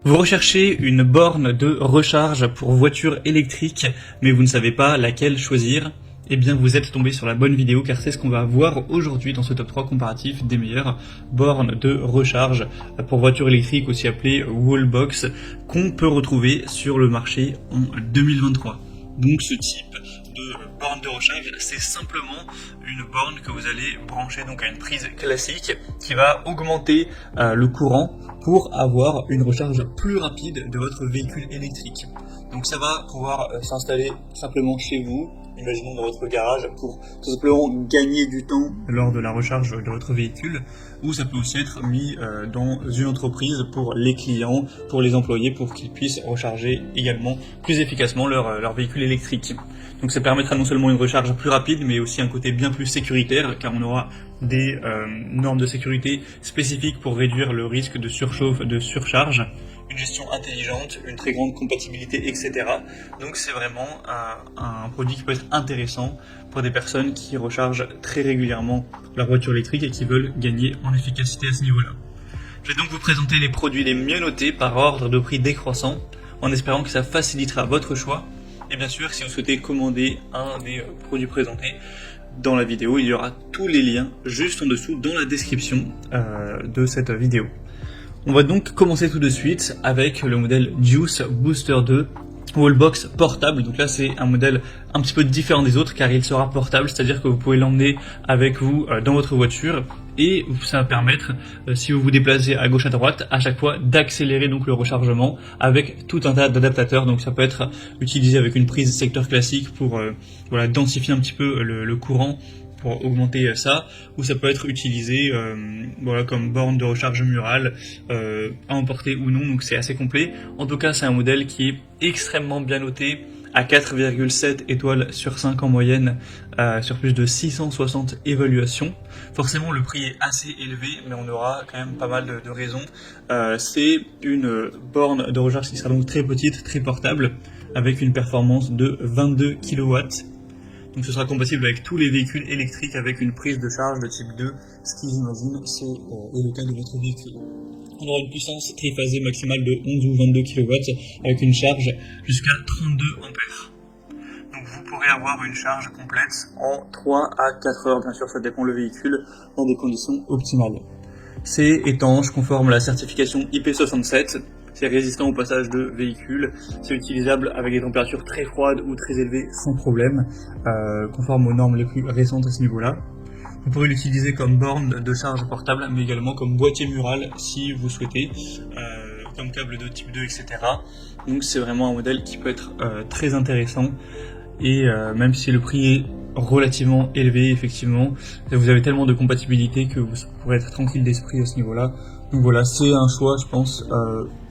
Vous recherchez une borne de recharge pour voiture électrique, mais vous ne savez pas laquelle choisir. Eh bien, vous êtes tombé sur la bonne vidéo car c'est ce qu'on va voir aujourd'hui dans ce top 3 comparatif des meilleures bornes de recharge pour voiture électrique, aussi appelée Wallbox, qu'on peut retrouver sur le marché en 2023. Donc ce type de borne de recharge, c'est simplement une borne que vous allez brancher donc à une prise classique qui va augmenter le courant pour avoir une recharge plus rapide de votre véhicule électrique. Donc ça va pouvoir s'installer simplement chez vous, imaginons dans votre garage, pour tout simplement gagner du temps lors de la recharge de votre véhicule, ou ça peut aussi être mis dans une entreprise pour les clients, pour les employés, pour qu'ils puissent recharger également plus efficacement leur véhicule électrique. Donc ça permettra non seulement une recharge plus rapide, mais aussi un côté bien plus sécuritaire, car on aura des normes de sécurité spécifiques pour réduire le risque de surchauffe, de surcharge, une gestion intelligente, une très grande compatibilité, etc. Donc c'est vraiment un produit qui peut être intéressant pour des personnes qui rechargent très régulièrement leur voiture électrique et qui veulent gagner en efficacité à ce niveau-là. Je vais donc vous présenter les produits les mieux notés par ordre de prix décroissant, en espérant que ça facilitera votre choix. Et bien sûr, si vous souhaitez commander un des produits présentés dans la vidéo, il y aura tous les liens juste en dessous dans la description de cette vidéo. On va donc commencer tout de suite avec le modèle Juice Booster 2 Wallbox portable. Donc là c'est un modèle un petit peu différent des autres car il sera portable, c'est-à-dire que vous pouvez l'emmener avec vous dans votre voiture et ça va permettre, si vous vous déplacez à gauche à droite, à chaque fois d'accélérer donc le rechargement avec tout un tas d'adaptateurs. Donc ça peut être utilisé avec une prise secteur classique pour voilà, densifier un petit peu le courant, pour augmenter ça, ou ça peut être utilisé voilà, comme borne de recharge murale, à emporter ou non, donc c'est assez complet. En tout cas, c'est un modèle qui est extrêmement bien noté, à 4,7 étoiles sur 5 en moyenne, sur plus de 660 évaluations. Forcément, le prix est assez élevé, mais on aura quand même pas mal de raisons. C'est une borne de recharge qui sera donc très petite, très portable, avec une performance de 22 kW. Donc ce sera compatible avec tous les véhicules électriques avec une prise de charge de type 2, ce qui j'imagine c'est le cas de votre véhicule. On aura une puissance triphasée maximale de 11 ou 22 kW avec une charge jusqu'à 32 ampères. Donc vous pourrez avoir une charge complète en 3 à 4 heures, bien sûr ça dépend le véhicule, dans des conditions optimales. C'est étanche, conforme à la certification IP67. C'est résistant au passage de véhicules, c'est utilisable avec des températures très froides ou très élevées sans problème, conforme aux normes les plus récentes à ce niveau-là. Vous pourrez l'utiliser comme borne de charge portable, mais également comme boîtier mural si vous souhaitez, comme câble de type 2, etc. Donc c'est vraiment un modèle qui peut être très intéressant, et même si le prix est relativement élevé, effectivement, vous avez tellement de compatibilité que vous pourrez être tranquille d'esprit à ce niveau-là. Donc voilà, c'est un choix, je pense,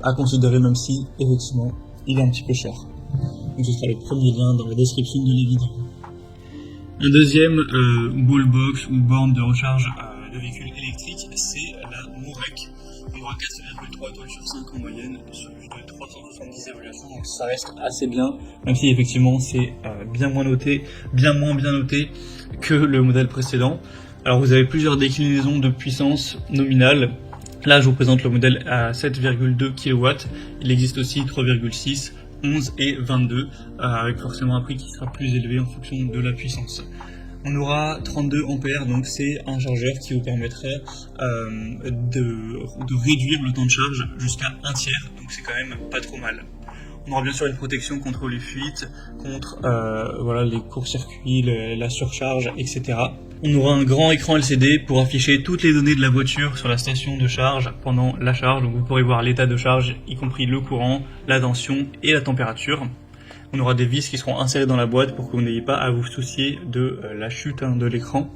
à considérer, même si, effectivement, il est un petit peu cher. Donc ce sera le premier lien dans la description de la vidéo. Un deuxième wallbox ou borne de recharge de véhicules électriques, c'est la Morec. On aura 4,3 étoiles sur 5 en moyenne, sur plus de 370 évaluations, donc ça reste assez bien, même si effectivement c'est bien moins noté, bien moins bien noté que le modèle précédent. Alors vous avez plusieurs déclinaisons de puissance nominale. Là, je vous présente le modèle à 7,2 kW. Il existe aussi 3,6, 11 et 22, avec forcément un prix qui sera plus élevé en fonction de la puissance. On aura 32 ampères, donc c'est un chargeur qui vous permettrait de réduire le temps de charge jusqu'à un tiers, donc c'est quand même pas trop mal. On aura bien sûr une protection contre les fuites, contre voilà, les courts-circuits, la surcharge, etc. On aura un grand écran LCD pour afficher toutes les données de la voiture sur la station de charge pendant la charge. Donc vous pourrez voir l'état de charge, y compris le courant, la tension et la température. On aura des vis qui seront insérées dans la boîte pour que vous n'ayez pas à vous soucier de la chute de l'écran.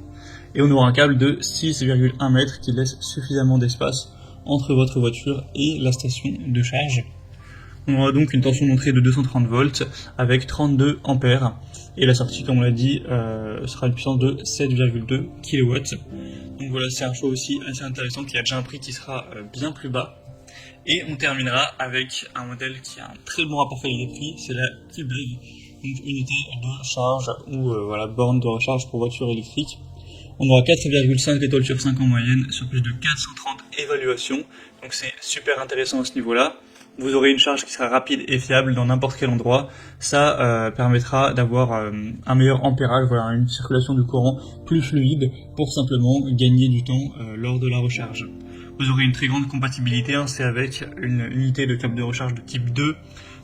Et on aura un câble de 6,1 mètres qui laisse suffisamment d'espace entre votre voiture et la station de charge. On aura donc une tension d'entrée de 230 volts avec 32 ampères. Et la sortie, comme on l'a dit, sera une puissance de 7,2 kW. Donc voilà, c'est un choix aussi assez intéressant qui a déjà un prix qui sera bien plus bas. Et on terminera avec un modèle qui a un très bon rapport qualité-prix, c'est la T-Bag, donc unité de charge ou voilà, borne de recharge pour voiture électrique. On aura 4,5 étoiles sur 5 en moyenne sur plus de 430 évaluations, donc c'est super intéressant à ce niveau-là. vous aurez une charge qui sera rapide et fiable dans n'importe quel endroit. Ça permettra d'avoir un meilleur ampérage, voilà, une circulation du courant plus fluide pour simplement gagner du temps lors de la recharge. Vous aurez une très grande compatibilité, hein, c'est avec une unité de câble de recharge de type 2,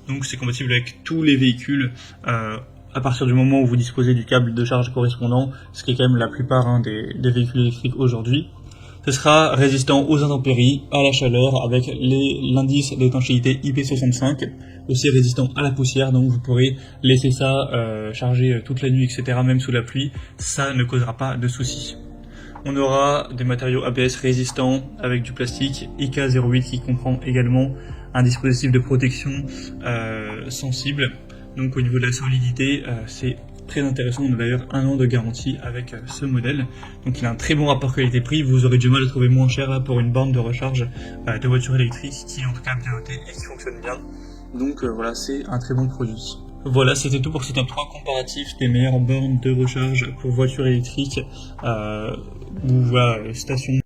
donc c'est compatible avec tous les véhicules à partir du moment où vous disposez du câble de charge correspondant, ce qui est quand même la plupart, hein, des véhicules électriques aujourd'hui. Ce sera résistant aux intempéries, à la chaleur, avec l'indice d'étanchéité IP65, aussi résistant à la poussière, donc vous pourrez laisser ça charger toute la nuit, etc., même sous la pluie, ça ne causera pas de soucis. On aura des matériaux ABS résistants avec du plastique IK08 qui comprend également un dispositif de protection sensible, donc au niveau de la solidité, c'est très intéressant. On a d'ailleurs 1 an de garantie avec ce modèle, donc il a un très bon rapport qualité-prix. Vous aurez du mal à trouver moins cher là pour une borne de recharge de voiture électrique qui est en tout cas bien notée et qui fonctionne bien. Donc voilà, c'est un très bon produit. Voilà, c'était tout pour ce top 3 comparatif des meilleures bornes de recharge pour voiture électrique ou voilà, station